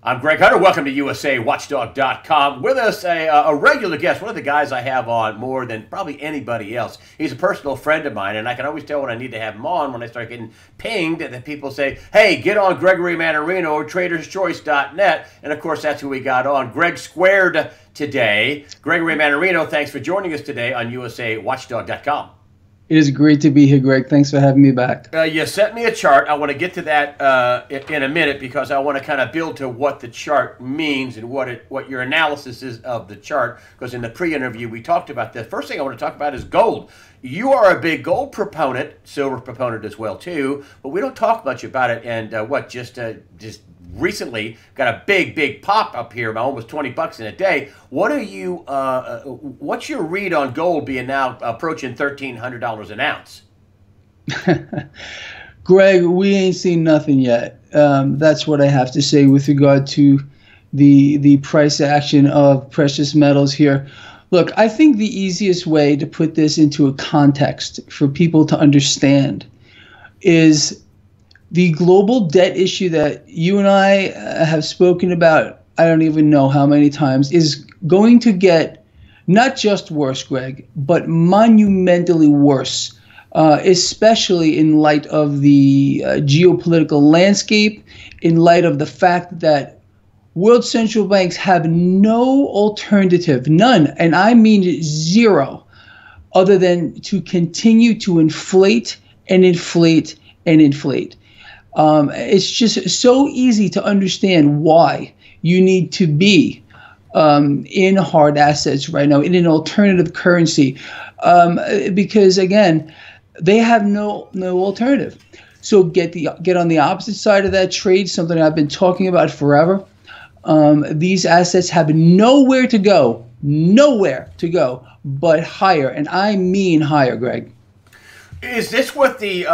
I'm Greg Hunter. Welcome to USAWatchdog.com. With us, a regular guest, one of the guys I have on more than probably anybody else. He's a personal friend of mine, and I can always tell when I need to have him on when I start getting pinged that people say, hey, get on Gregory Mannarino or traderschoice.net. And, of course, that's who we got on. Greg squared today. Gregory Mannarino, thanks for joining us today on USAWatchdog.com. It is great to be here, Greg. Thanks for having me back. You sent me a chart. I want to get to that in a minute because I want to kind of build to what the chart means and what your analysis is of the chart. Because in the pre-interview, we talked about that. First thing I want to talk about is gold. You are a big gold proponent, silver proponent as well, too. But we don't talk much about it. And just recently got a big pop up here, about almost $20 in a day. What are you? What's your read on gold being now approaching $1,300 an ounce? Greg, we ain't seen nothing yet. That's what I have to say with regard to the price action of precious metals here. Look, I think the easiest way to put this into a context for people to understand is the global debt issue that you and I have spoken about, I don't even know how many times, is going to get not just worse, Greg, but monumentally worse, especially in light of the geopolitical landscape, in light of the fact that world central banks have no alternative, none, and I mean zero, other than to continue to inflate and inflate and inflate. It's just so easy to understand why you need to be in hard assets right now, in an alternative currency, because again, they have no alternative. So get on the opposite side of that trade, something I've been talking about forever. These assets have nowhere to go, but higher, and I mean higher, Greg. Is this what the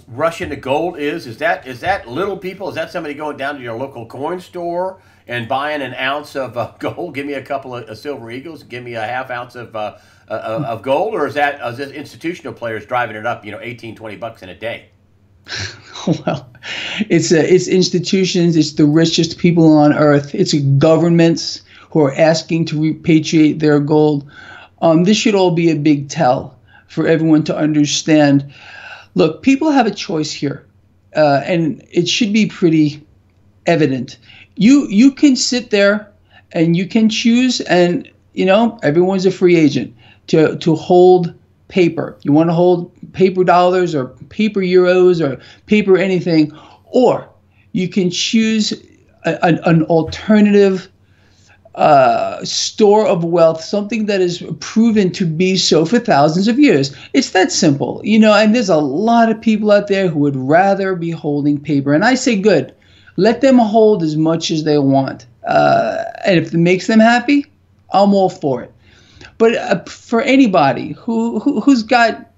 rush into gold is? Is that little people? Is that somebody going down to your local coin store and buying an ounce of gold? Give me a couple of silver eagles. Give me a half ounce of gold, or is this institutional players driving it up? $18-20 in a day. Well, it's institutions. It's the richest people on earth. It's governments who are asking to repatriate their gold. This should all be a big tell for everyone to understand. Look, people have a choice here, and it should be pretty evident. You can sit there and you can choose, and everyone's a free agent to hold paper. You want to hold paper dollars or paper euros or paper anything, or you can choose an alternative store of wealth, something that is proven to be so for thousands of years. It's that simple, and there's a lot of people out there who would rather be holding paper. And I say, good, let them hold as much as they want. And if it makes them happy, I'm all for it. But for anybody who's got,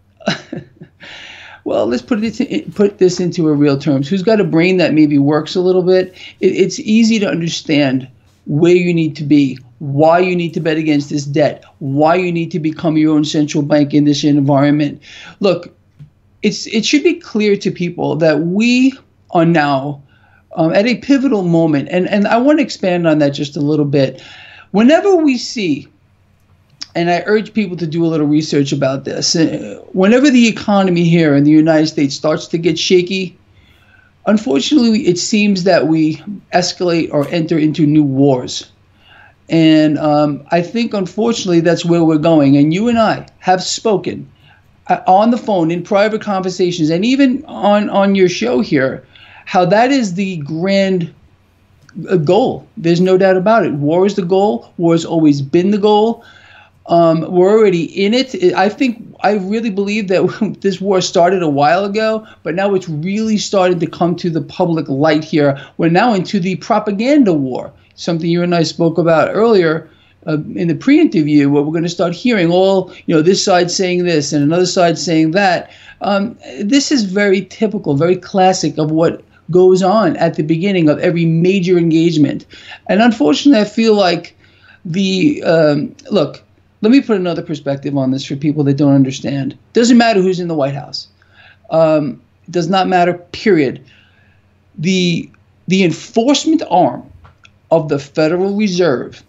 well, let's put this into a real terms, who's got a brain that maybe works a little bit, it's easy to understand where you need to be, why you need to bet against this debt, why you need to become your own central bank in this environment. Look, it should be clear to people that we are now at a pivotal moment, and I want to expand on that just a little bit. Whenever we see, and I urge people to do a little research about this, whenever the economy here in the United States starts to get shaky, unfortunately, it seems that we escalate or enter into new wars. And I think, unfortunately, that's where we're going. And you and I have spoken on the phone, in private conversations, and even on your show here, how that is the grand goal. There's no doubt about it. War is the goal. War has always been the goal. We're already in it. I really believe that this war started a while ago, but now it's really starting to come to the public light here. We're now into the propaganda war, something you and I spoke about earlier in the pre-interview, where we're going to start hearing all, this side saying this and another side saying that. This is very typical, very classic of what goes on at the beginning of every major engagement. And unfortunately, I feel like look, let me put another perspective on this for people that don't understand. Doesn't matter who's in the White House. Does not matter, period. The The enforcement arm of the Federal Reserve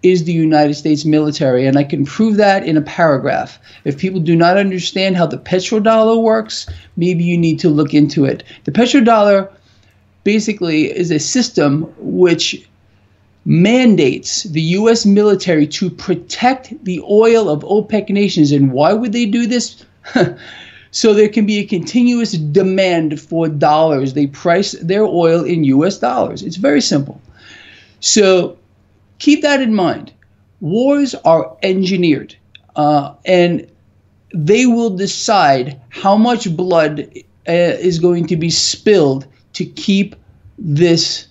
is the United States military, and I can prove that in a paragraph. If people do not understand how the petrodollar works, maybe you need to look into it. The petrodollar basically is a system which mandates the U.S. military to protect the oil of OPEC nations. And why would they do this? So there can be a continuous demand for dollars. They price their oil in U.S. dollars. It's very simple. So keep that in mind. Wars are engineered, and they will decide how much blood is going to be spilled to keep this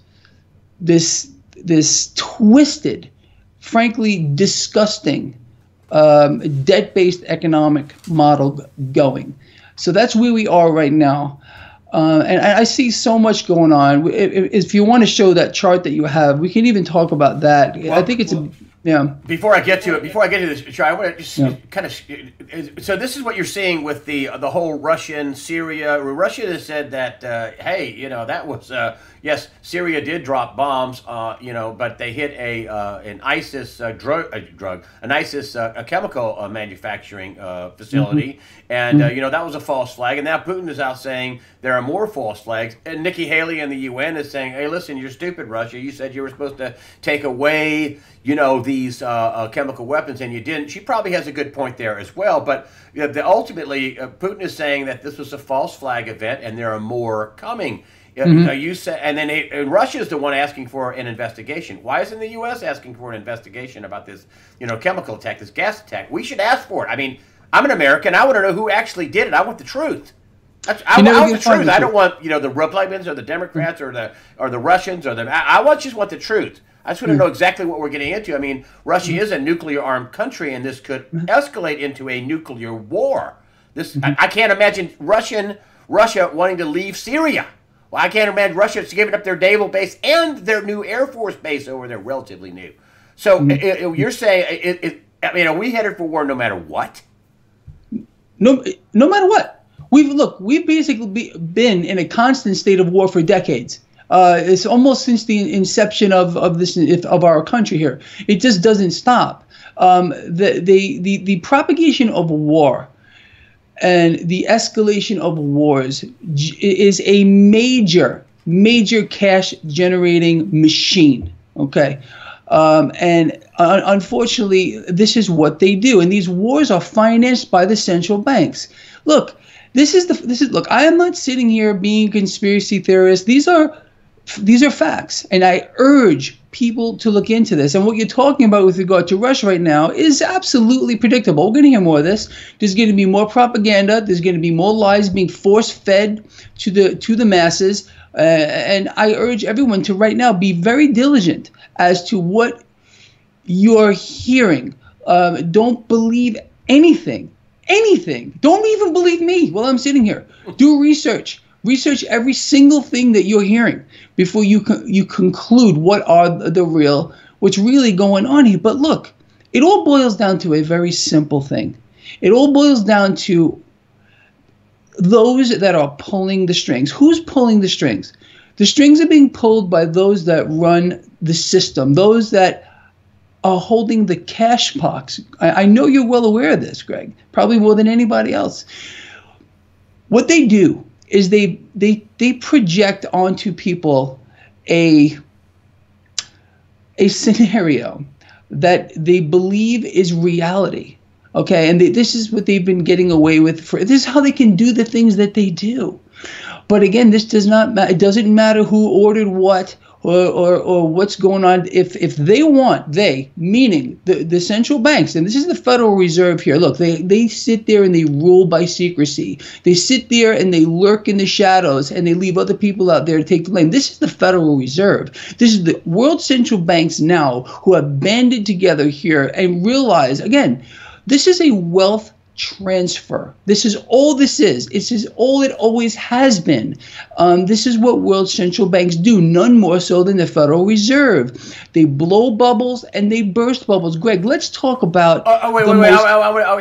twisted, frankly disgusting, debt-based economic model going. So that's where we are right now. And I see so much going on. If you want to show that chart that you have, we can even talk about that. Well, I think it's Before I get to this chart, I want to just kind of. So this is what you're seeing with the whole Russian Syria. Russia has said that hey, that was yes, Syria did drop bombs, but they hit an ISIS a chemical manufacturing facility, and that was a false flag. And now Putin is out saying there are more false flags. And Nikki Haley in the UN is saying, hey, listen, you're stupid, Russia. You said you were supposed to take away, these chemical weapons, and you didn't. She probably has a good point there as well. But ultimately, Putin is saying that this was a false flag event, and there are more coming. You said, and then and Russia is the one asking for an investigation. Why isn't the U.S. asking for an investigation about this, chemical attack, this gas attack? We should ask for it. I mean, I'm an American. I want to know who actually did it. I want the truth. I want the truth. I don't want the Republicans or the Democrats or the Russians or I just want the truth. I just want to know exactly what we're getting into. I mean, Russia is a nuclear-armed country, and this could escalate into a nuclear war. I can't imagine Russia wanting to leave Syria. Well, I can't imagine Russia giving up their naval base and their new Air Force base over there, relatively new. So you're saying, are we headed for war no matter what? No matter what. We've basically been in a constant state of war for decades. It's almost since the inception of our country here. It just doesn't stop. The propagation of war and the escalation of wars is a major cash generating machine. Okay. And unfortunately, this is what they do. And these wars are financed by the central banks. Look, look, I am not sitting here being a conspiracy theorist. These are facts. And I urge people to look into this. And what you're talking about with regard to Russia right now is absolutely predictable. We're going to hear more of this. There's going to be more propaganda. There's going to be more lies being force-fed to the masses. And I urge everyone to right now be very diligent as to what you're hearing. Don't believe anything. Don't even believe me while I'm sitting here. Do research. Research every single thing that you're hearing before you conclude what's really going on here. But look, it all boils down to a very simple thing. It all boils down to those that are pulling the strings. Who's pulling the strings? The strings are being pulled by those that run the system, those that are holding the cash box. I know you're well aware of this, Greg, probably more than anybody else. What they do is they project onto people a scenario that they believe is reality. Okay, and this is what they've been getting away with. This is how they can do the things that they do. But again, this does not matter. It doesn't matter who ordered what or what's going on. If they want, meaning the central banks, and this is the Federal Reserve here. Look, they sit there and they rule by secrecy. They sit there and they lurk in the shadows and they leave other people out there to take the blame. This is the Federal Reserve. This is the world central banks now who have banded together here and realize, again, this is a wealth transfer. This is all this is. This is all it always has been. This is what world central banks do, none more so than the Federal Reserve. They blow bubbles and they burst bubbles. Greg, let's talk about. Wait.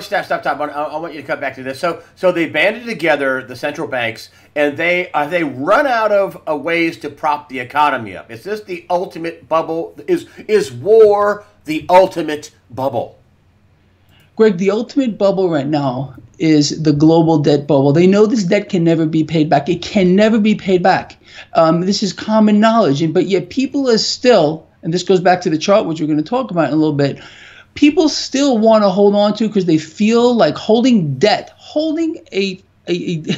Stop. I want you to come back to this. So they banded together, the central banks, and they run out of ways to prop the economy up. Is this the ultimate bubble? Is war the ultimate bubble? Greg, the ultimate bubble right now is the global debt bubble. They know this debt can never be paid back. It can never be paid back. This is common knowledge. But yet people are still, and this goes back to the chart, which we're going to talk about in a little bit, people still want to hold on to because they feel like holding debt, holding a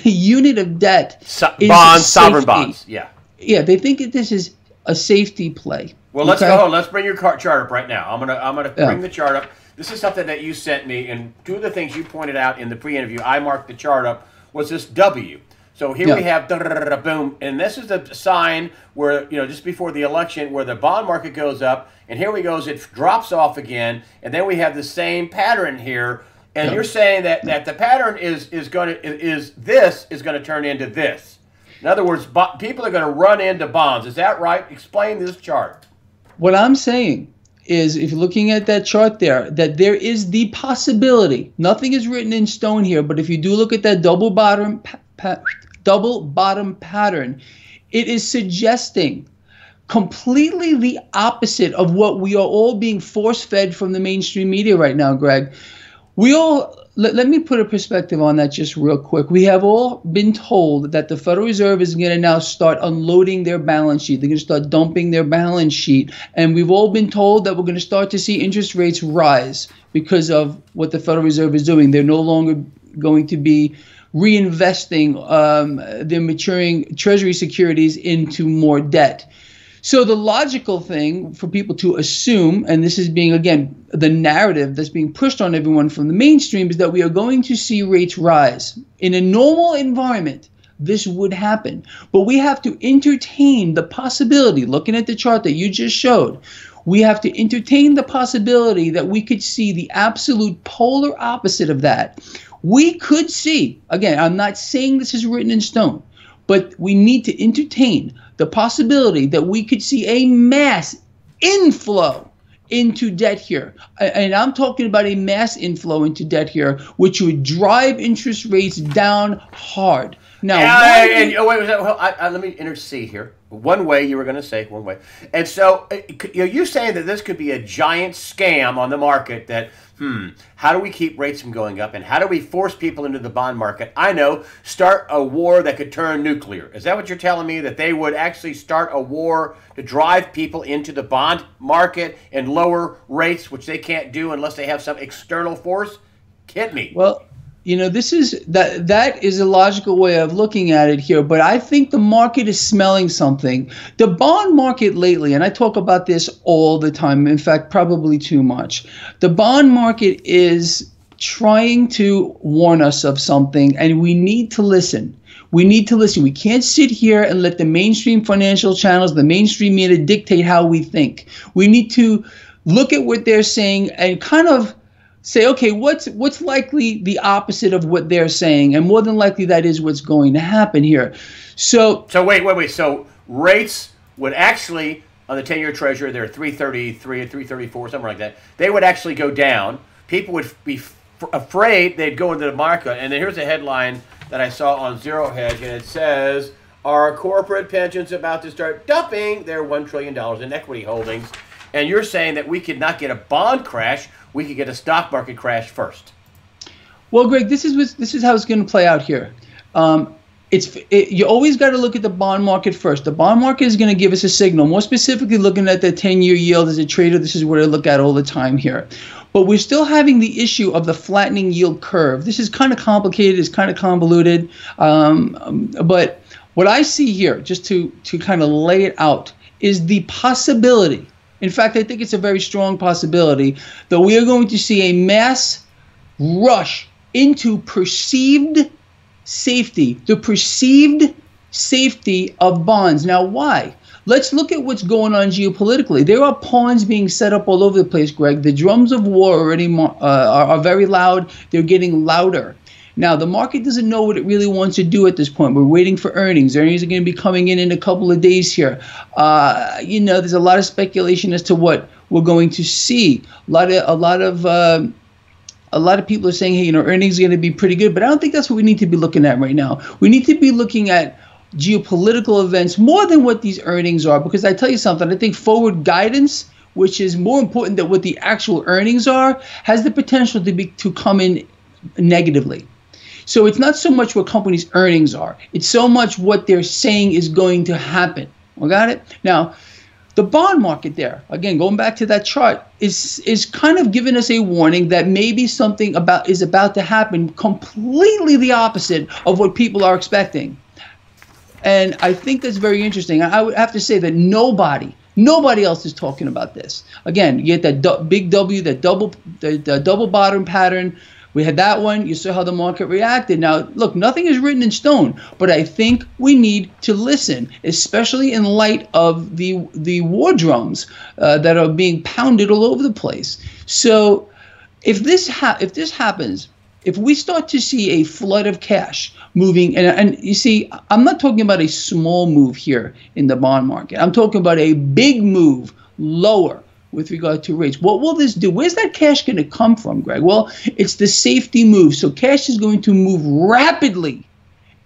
unit of debt. Bonds, sovereign bonds. Yeah. Yeah, they think that this is a safety play. Well, let's go. Let's bring your chart up right now. I'm gonna bring the chart up. This is something that you sent me, and two of the things you pointed out in the pre-interview, I marked the chart up, was this W. So here we have boom, and this is the sign where, just before the election, where the bond market goes up, and here we goes, it drops off again, and then we have the same pattern here, and you're saying that the pattern is going to turn into this. In other words, people are going to run into bonds. Is that right? Explain this chart. What I'm saying is, if you're looking at that chart there, that there is the possibility, nothing is written in stone here, but if you do look at that double bottom pattern, it is suggesting completely the opposite of what we are all being force-fed from the mainstream media right now, Greg. Let me put a perspective on that just real quick. We have all been told that the Federal Reserve is going to now start unloading their balance sheet. They're going to start dumping their balance sheet. And we've all been told that we're going to start to see interest rates rise because of what the Federal Reserve is doing. They're no longer going to be reinvesting their maturing Treasury securities into more debt. So the logical thing for people to assume, and this is being, again, the narrative that's being pushed on everyone from the mainstream, is that we are going to see rates rise. In a normal environment, this would happen. But we have to entertain the possibility, looking at the chart that you just showed, we have to entertain the possibility that we could see the absolute polar opposite of that. We could see, again, I'm not saying this is written in stone, but we need to entertain the possibility that we could see a mass inflow into debt here. And I'm talking about a mass inflow into debt here, which would drive interest rates down hard. Now, let me intercede here. One way, you were going to say one way. And so you're saying that this could be a giant scam on the market that, how do we keep rates from going up, and how do we force people into the bond market? I know, start a war that could turn nuclear. Is that what you're telling me, that they would actually start a war to drive people into the bond market and lower rates, which they can't do unless they have some external force? Kid me. Well, that is a logical way of looking at it here, but I think the market is smelling something. The bond market lately, and I talk about this all the time, in fact, probably too much. The bond market is trying to warn us of something, and we need to listen. We need to listen. We can't sit here and let the mainstream financial channels, the mainstream media dictate how we think. We need to look at what they're saying and kind of say, okay, what's likely the opposite of what they're saying? And more than likely that is what's going to happen here. So wait. So rates would actually, on the 10-year Treasury, they're 333 or 334, something like that. They would actually go down. People would be afraid they'd go into the market. And then here's a headline that I saw on Zero Hedge, and it says, are corporate pensions about to start dumping their $1 trillion in equity holdings? And you're saying that we could not get a bond crash, we could get a stock market crash first. Well, Greg, this is how it's going to play out here. You always got to look at the bond market first. The bond market is going to give us a signal. More specifically, looking at the 10-year yield as a trader, this is what I look at all the time here. But we're still having the issue of the flattening yield curve. This is kind of complicated. It's kind of convoluted. But what I see here, just to kind of lay it out, is the possibility. In fact, I think it's a very strong possibility that we are going to see a mass rush into perceived safety, the perceived safety of bonds. Now, why? Let's look at what's going on geopolitically. There are pawns being set up all over the place, Greg. The drums of war already are very loud. They're getting louder. Now, the market doesn't know what it really wants to do at this point. We're waiting for earnings. Earnings are going to be coming in a couple of days here. There's a lot of speculation as to what we're going to see. A lot of people are saying, hey, earnings are going to be pretty good, but I don't think that's what we need to be looking at right now. We need to be looking at geopolitical events more than what these earnings are, because I tell you something, I think forward guidance, which is more important than what the actual earnings are, has the potential to come in negatively. So it's not so much what companies' earnings are, it's so much what they're saying is going to happen. We got it? Now, the bond market there, again, going back to that chart, is kind of giving us a warning that maybe something is about to happen completely the opposite of what people are expecting. And I think that's very interesting. I would have to say that nobody else is talking about this. Again, you get that big W, that double bottom pattern. We had that one. You saw how the market reacted. Now, look, nothing is written in stone, but I think we need to listen, especially in light of the war drums that are being pounded all over the place. So if this happens, if we start to see a flood of cash moving, and you see, I'm not talking about a small move here in the bond market. I'm talking about a big move lower with regard to rates. What will this do? Where's that cash going to come from, Greg? Well, it's the safety move. So cash is going to move rapidly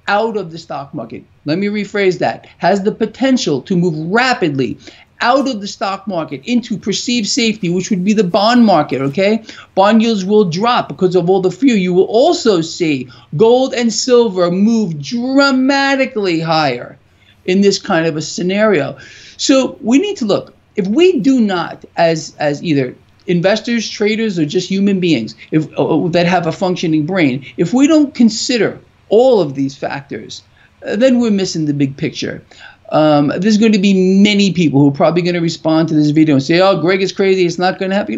out of the stock market. Let me rephrase that. Has the potential to move rapidly out of the stock market into perceived safety, which would be the bond market, okay? Bond yields will drop because of all the fear. You will also see gold and silver move dramatically higher in this kind of a scenario. So we need to look. If we do not, as either investors, traders, or just human beings that have a functioning brain, if we don't consider all of these factors, then we're missing the big picture. There's going to be many people who are probably going to respond to this video and say, oh, Greg is crazy, it's not going to happen.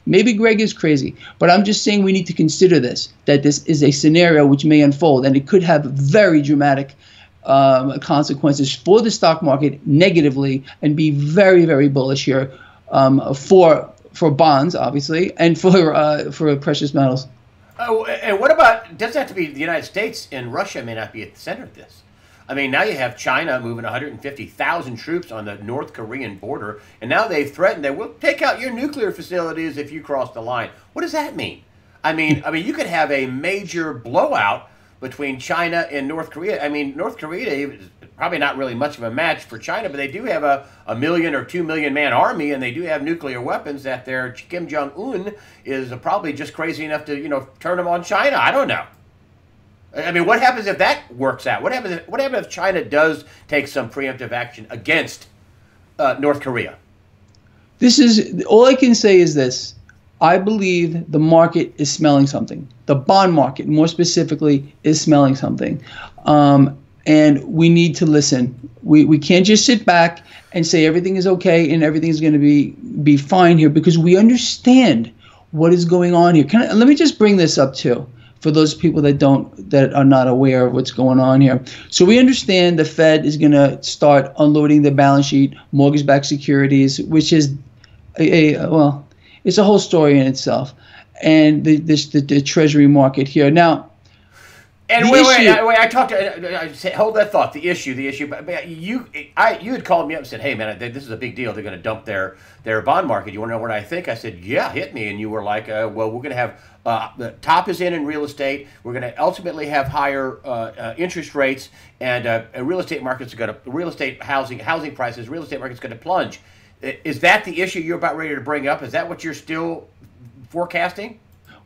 Maybe Greg is crazy, but I'm just saying we need to consider that this is a scenario which may unfold, and it could have very dramatic consequences for the stock market negatively, and be very, very bullish here for bonds, obviously, and for precious metals. Oh, and what about, it doesn't have to be the United States, and Russia may not be at the center of this. I mean, now you have China moving 150,000 troops on the North Korean border, and now they've threatened that we'll take out your nuclear facilities if you cross the line. What does that mean? I mean, you could have a major blowout between China and North Korea. I mean, North Korea is probably not really much of a match for China, but they do have a 1 or 2 million man army, and they do have nuclear weapons that their Kim Jong-un is probably just crazy enough to, turn them on China. I don't know. I mean, what happens if that works out? What happens if China does take some preemptive action against North Korea? This is, all I can say is this. I believe the market is smelling something. The bond market, more specifically, is smelling something. And we need to listen. We can't just sit back and say everything is okay and everything is going to be fine here, because we understand what is going on here. Let me just bring this up too, for those people that are not aware of what's going on here. So we understand the Fed is going to start unloading the balance sheet, mortgage-backed securities, which is it's a whole story in itself, and the Treasury market here now. And wait! I hold that thought. The issue. But you had called me up and said, "Hey, man, this is a big deal. They're going to dump their bond market. You want to know what I think?" I said, "Yeah, hit me." And you were like, "Well, we're going to have the top is in real estate. We're going to ultimately have higher interest rates, and real estate markets are going to housing prices. Real estate market's going to plunge." Is that the issue you're about ready to bring up? Is that what you're still forecasting?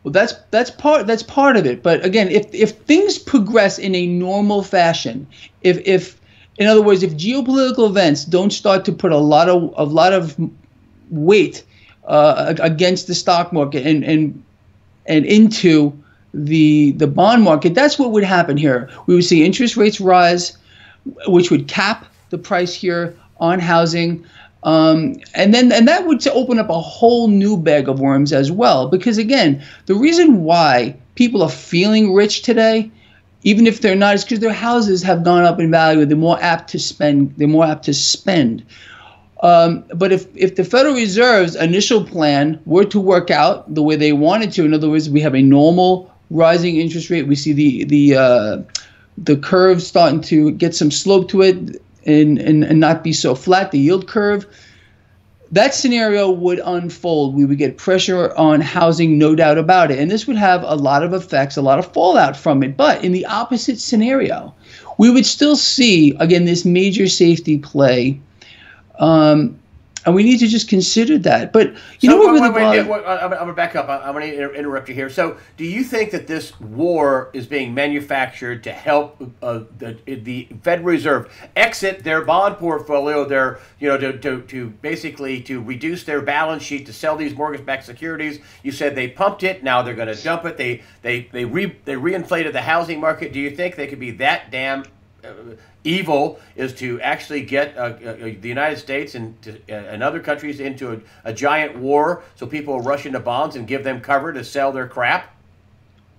Well, that's part of it. But again, if things progress in a normal fashion, if in other words, if geopolitical events don't start to put a lot of weight against the stock market and into the bond market, that's what would happen here. We would see interest rates rise, which would cap the price here on housing. And that would open up a whole new bag of worms as well. Because again, the reason why people are feeling rich today even if they're not, it's because their houses have gone up in value. They're more apt to spend. They're more apt to spend. But if the Federal Reserve's initial plan were to work out the way they wanted to, in other words, we have a normal rising interest rate. We see the curve starting to get some slope to it and not be so flat, the yield curve. That scenario would unfold. We would get pressure on housing, no doubt about it. And this would have a lot of effects, a lot of fallout from it. But in the opposite scenario, we would still see, again, this major safety play. And we need to just consider that. But you know what really I'm going to back up. I'm going to interrupt you here. So do you think that this war is being manufactured to help the Federal Reserve exit their bond portfolio, to basically to reduce their balance sheet, to sell these mortgage-backed securities? You said they pumped it. Now they're going to dump it. They re-inflated the housing market. Do you think they could be that damn evil is to actually get the United States and other countries into a giant war so people rush into bonds and give them cover to sell their crap?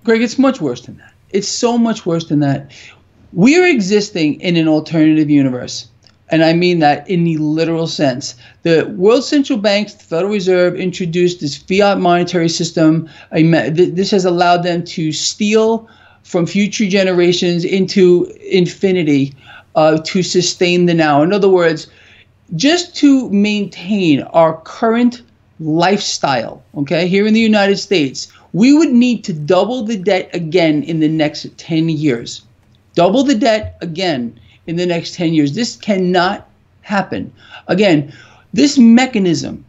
Greg, it's much worse than that. It's so much worse than that. We are existing in an alternative universe. And I mean that in the literal sense. The world central banks, the Federal Reserve, introduced this fiat monetary system. This has allowed them to steal from future generations into infinity to sustain the now. In other words, just to maintain our current lifestyle, okay, here in the United States, we would need to double the debt again in the next 10 years. Double the debt again in the next 10 years. This cannot happen. Again, this mechanism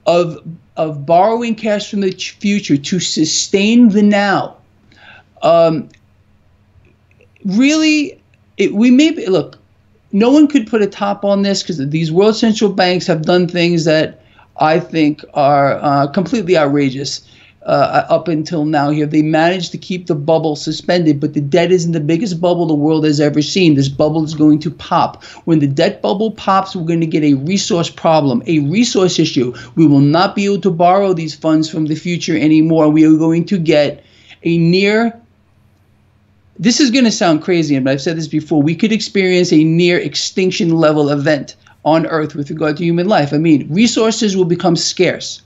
of borrowing cash from the future to sustain the now, really, look, no one could put a top on this because these world central banks have done things that I think are completely outrageous up until now here. They managed to keep the bubble suspended, but the debt isn't the biggest bubble the world has ever seen. This bubble is going to pop. When the debt bubble pops, we're going to get a resource problem, a resource issue. We will not be able to borrow these funds from the future anymore. We are going to get a near, this is going to sound crazy, and I've said this before, we could experience a near extinction level event on Earth with regard to human life. I mean, resources will become scarce.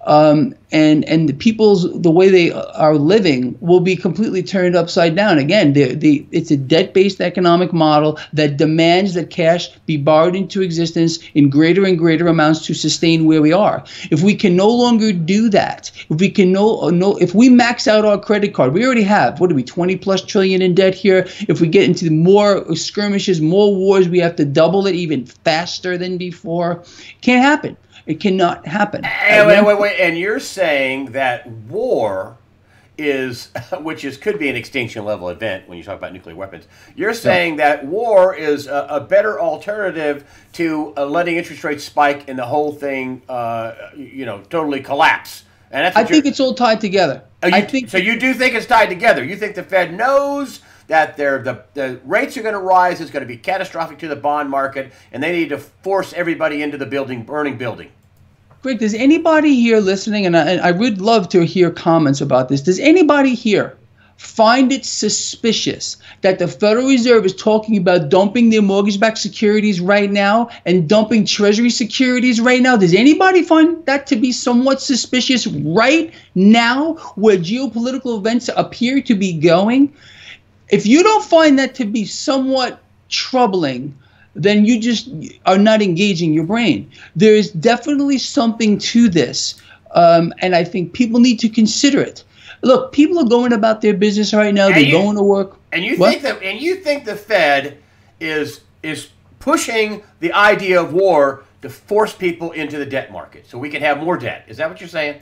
And the way they are living will be completely turned upside down. Again, it's a debt-based economic model that demands that cash be borrowed into existence in greater and greater amounts to sustain where we are. If we can no longer do that, if we max out our credit card, we already have, 20+ trillion in debt here. If we get into more skirmishes, more wars, we have to double it even faster than before. Can't happen. It cannot happen. Wait. And you're saying that war is, could be an extinction level event when you talk about nuclear weapons. You're saying that war is a better alternative to letting interest rates spike and the whole thing, totally collapse. And that's I think it's all tied together. So you do think it's tied together. You think the Fed knows that the rates are going to rise, it's going to be catastrophic to the bond market, and they need to force everybody into the burning building. Greg, does anybody here listening, and I would love to hear comments about this, does anybody here find it suspicious that the Federal Reserve is talking about dumping their mortgage-backed securities right now and dumping Treasury securities right now? Does anybody find that to be somewhat suspicious right now where geopolitical events appear to be going? If you don't find that to be somewhat troubling, then you just are not engaging your brain. There is definitely something to this, and I think people need to consider it. Look, people are going about their business right now. They're going to work. And you think the Fed is pushing the idea of war to force people into the debt market so we can have more debt? Is that what you're saying?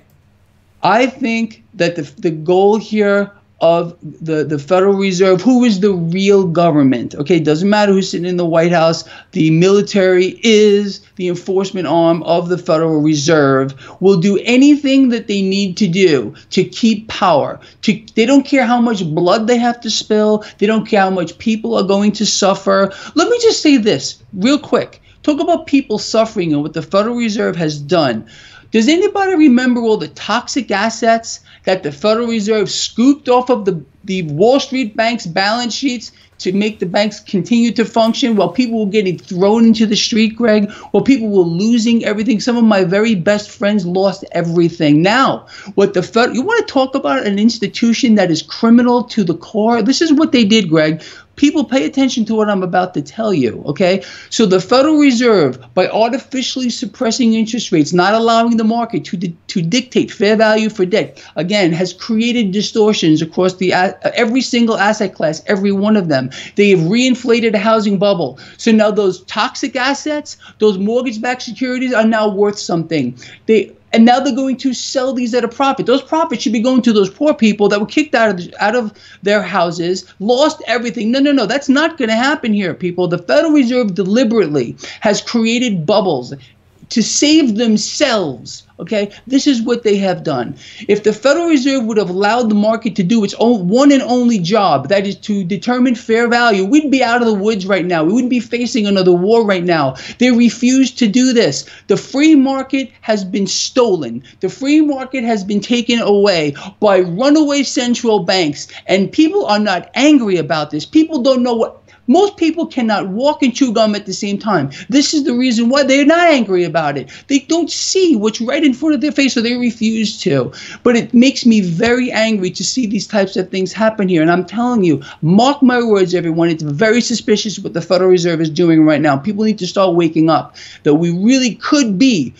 I think that the goal here of the Federal Reserve, who is the real government. Okay, it doesn't matter who's sitting in the White House. The military is the enforcement arm of the Federal Reserve, will do anything that they need to do to keep power. They don't care how much blood they have to spill. They don't care how much people are going to suffer. Let me just say this real quick. Talk about people suffering and what the Federal Reserve has done. Does anybody remember all the toxic assets that the Federal Reserve scooped off of the Wall Street banks' balance sheets to make the banks continue to function while people were getting thrown into the street, Greg, while people were losing everything? Some of my very best friends lost everything. Now, what the Fed, you want to talk about an institution that is criminal to the core? This is what they did, Greg. People, pay attention to what I'm about to tell you, okay? So the Federal Reserve, by artificially suppressing interest rates, not allowing the market to dictate fair value for debt, again, has created distortions across every single asset class, every one of them. They have reinflated a housing bubble. So now those toxic assets, those mortgage-backed securities are now worth something. And now they're going to sell these at a profit. Those profits should be going to those poor people that were kicked out of their houses, lost everything. No, that's not going to happen here, people. The Federal Reserve deliberately has created bubbles to save themselves, okay? This is what they have done. If the Federal Reserve would have allowed the market to do its own one and only job, that is to determine fair value, we'd be out of the woods right now. We wouldn't be facing another war right now. They refused to do this. The free market has been stolen. The free market has been taken away by runaway central banks, and people are not angry about this. People don't know what. Most people cannot walk and chew gum at the same time. This is the reason why they're not angry about it. They don't see what's right in front of their face, so they refuse to. But it makes me very angry to see these types of things happen here. And I'm telling you, mark my words, everyone, it's very suspicious what the Federal Reserve is doing right now. People need to start waking up that we really could be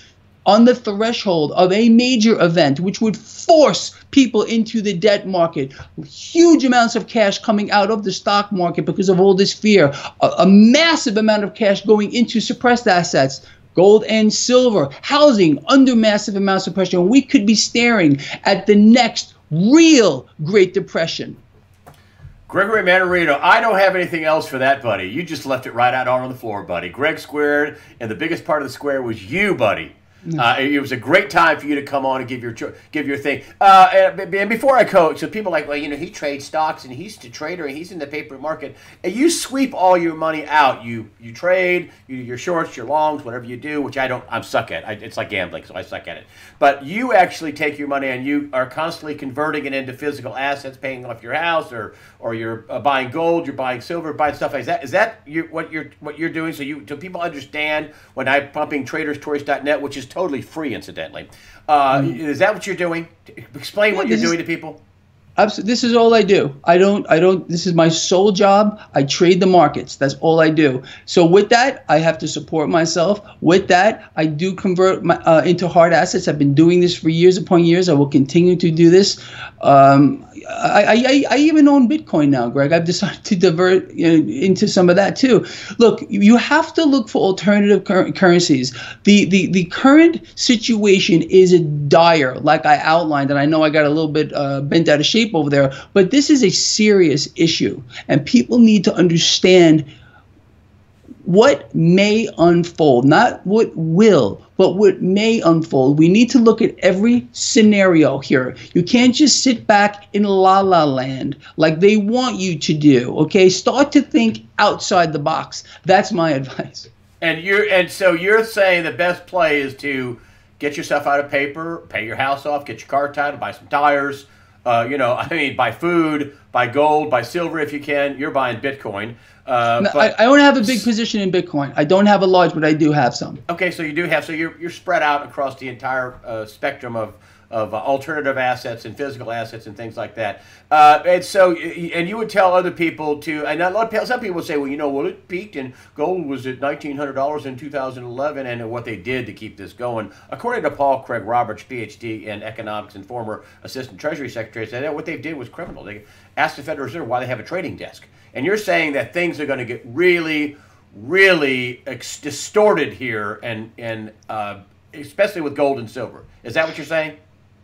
on the threshold of a major event which would force people into the debt market, huge amounts of cash coming out of the stock market because of all this fear, a massive amount of cash going into suppressed assets, gold and silver, housing under massive amounts of pressure. And we could be staring at the next real Great Depression. Gregory Mannarino, I don't have anything else for that, buddy. You just left it right out on the floor, buddy. Greg squared, and the biggest part of the square was you, buddy. It was a great time for you to come on and give your thing. And before I coach, so people are like, well, you know, he trades stocks and he's a trader and he's in the paper market. And you sweep all your money out. You trade, your shorts, your longs, whatever you do, which I'm suck at. It's like gambling, so I suck at it. But you actually take your money and you are constantly converting it into physical assets, paying off your house, or you're buying gold, you're buying silver, buying stuff like that. Is that what you're doing? So people understand when I'm pumping traderschoice.net, which is totally free, incidentally. Is that what you're doing? Explain what you're doing to people. Absolutely. This is all I do. I don't, this is my sole job. I trade the markets. That's all I do. So with that, I have to support myself. With that, I do convert into hard assets. I've been doing this for years upon years. I will continue to do this. I even own Bitcoin now, Greg. I've decided to divert into some of that too. Look, you have to look for alternative currencies. The current situation is dire, like I outlined, and I know I got a little bit bent out of shape over there, but this is a serious issue, and people need to understand what may unfold, not what will, but what may unfold. We need to look at every scenario here. You can't just sit back in la-la land like they want you to do, okay? Start to think outside the box. That's my advice. And so you're saying the best play is to get yourself out of paper, pay your house off, get your car titled, buy some tires, buy food, buy gold, buy silver if you can. You're buying Bitcoin. I don't have a big position in Bitcoin. I don't have a large, but I do have some. Okay, so you do have. So you're spread out across the entire spectrum of alternative assets and physical assets and things like that. And you would tell other people to. And some people would say, well, it peaked and gold was at $1,900 in 2011, and what they did to keep this going, according to Paul Craig Roberts, PhD in economics and former assistant Treasury Secretary, said that what they did was criminal. They asked the Federal Reserve why they have a trading desk. And you're saying that things are going to get really, really distorted here, and especially with gold and silver. Is that what you're saying?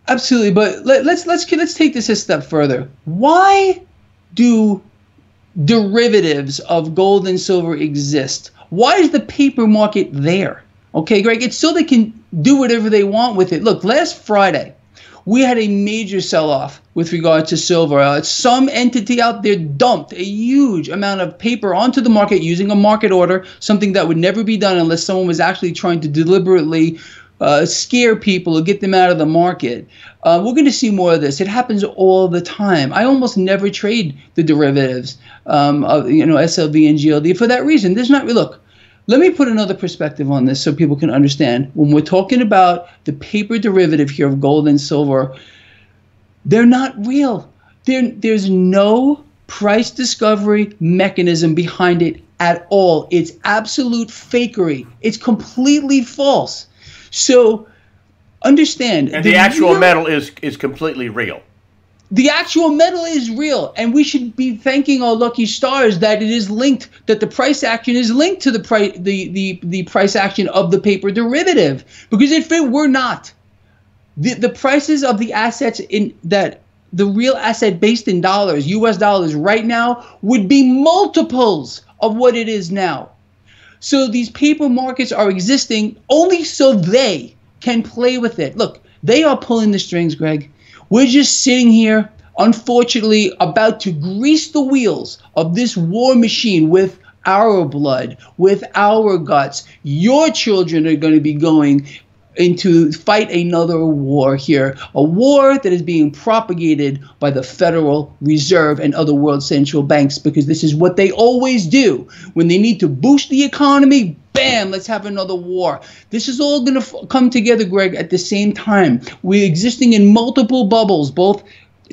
Absolutely, but let's take this a step further. Why do derivatives of gold and silver exist? Why is the paper market there? Okay, Greg, it's so they can do whatever they want with it. Look, last Friday, we had a major sell-off with regard to silver. Some entity out there dumped a huge amount of paper onto the market using a market order, something that would never be done unless someone was actually trying to deliberately scare people or get them out of the market. We're going to see more of this. It happens all the time. I almost never trade the derivatives of SLV and GLD for that reason. There's not look. Let me put another perspective on this so people can understand. When we're talking about the paper derivative here of gold and silver, they're not real. There's no price discovery mechanism behind it at all. It's absolute fakery. It's completely false. So understand. And the actual metal is completely real. The actual metal is real, and we should be thanking our lucky stars that it is linked, that the price action is linked to the price action of the paper derivative. Because if it were not, the prices of the assets in that the real asset based in dollars, US dollars right now, would be multiples of what it is now. So these paper markets are existing only so they can play with it. Look, they are pulling the strings, Greg. We're just sitting here, unfortunately, about to grease the wheels of this war machine with our blood, with our guts. Your children are going to be going into fight another war here, a war that is being propagated by the Federal Reserve and other world central banks, because this is what they always do. When they need to boost the economy, bam, let's have another war. This is all going to come together, Greg, at the same time. We're existing in multiple bubbles, both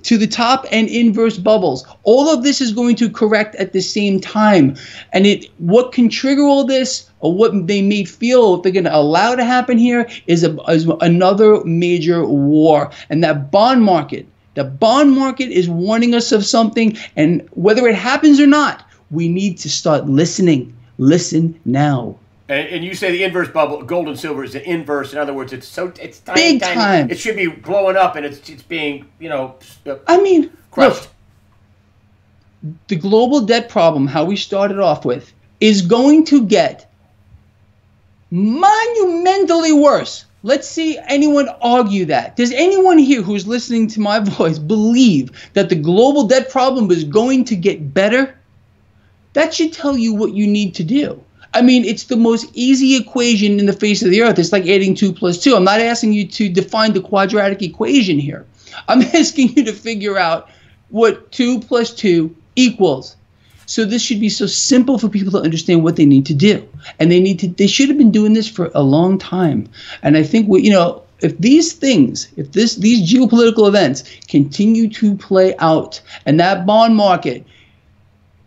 to the top and inverse bubbles. All of this is going to correct at the same time. And what can trigger all this, or what they may feel they're going to allow to happen here, is another major war. And that bond market, the bond market is warning us of something. And whether it happens or not, we need to start listening. Listen now. And you say the inverse bubble, gold and silver is the inverse. In other words, it's tiny, big tiny. Time. It should be blowing up, and it's being, Look, crushed. the global debt problem, how we started off with, is going to get monumentally worse. Let's see anyone argue that. Does anyone here who's listening to my voice believe that the global debt problem is going to get better? That should tell you what you need to do. I mean, it's the most easy equation in the face of the earth. It's like adding 2 + 2. I'm not asking you to define the quadratic equation here. I'm asking you to figure out what 2 + 2 equals. So this should be so simple for people to understand what they need to do. And they should have been doing this for a long time. And I think if these things, these geopolitical events continue to play out, and that bond market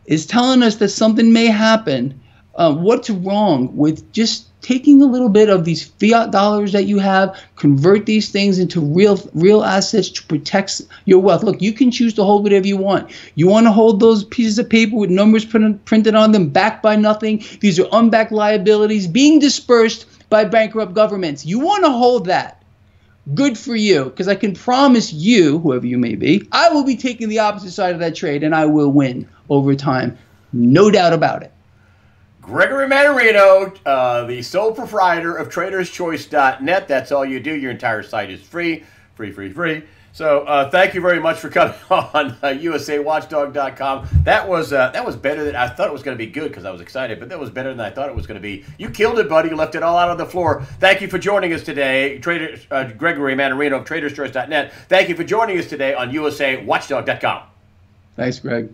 is telling us that something may happen, what's wrong with just taking a little bit of these fiat dollars that you have, convert these things into real assets to protect your wealth? Look, you can choose to hold whatever you want. You want to hold those pieces of paper with numbers printed on them, backed by nothing. These are unbacked liabilities being dispersed by bankrupt governments. You want to hold that. Good for you, because I can promise you, whoever you may be, I will be taking the opposite side of that trade, and I will win over time. No doubt about it. Gregory Mannarino, the sole proprietor of TradersChoice.net. That's all you do. Your entire site is free. So thank you very much for coming on USAWatchdog.com. That was better than I thought it was going to be. Good, because I was excited, but that was better than I thought it was going to be. You killed it, buddy. You left it all out on the floor. Thank you for joining us today, Gregory Mannarino of TradersChoice.net. Thank you for joining us today on USAWatchdog.com. Thanks, Greg.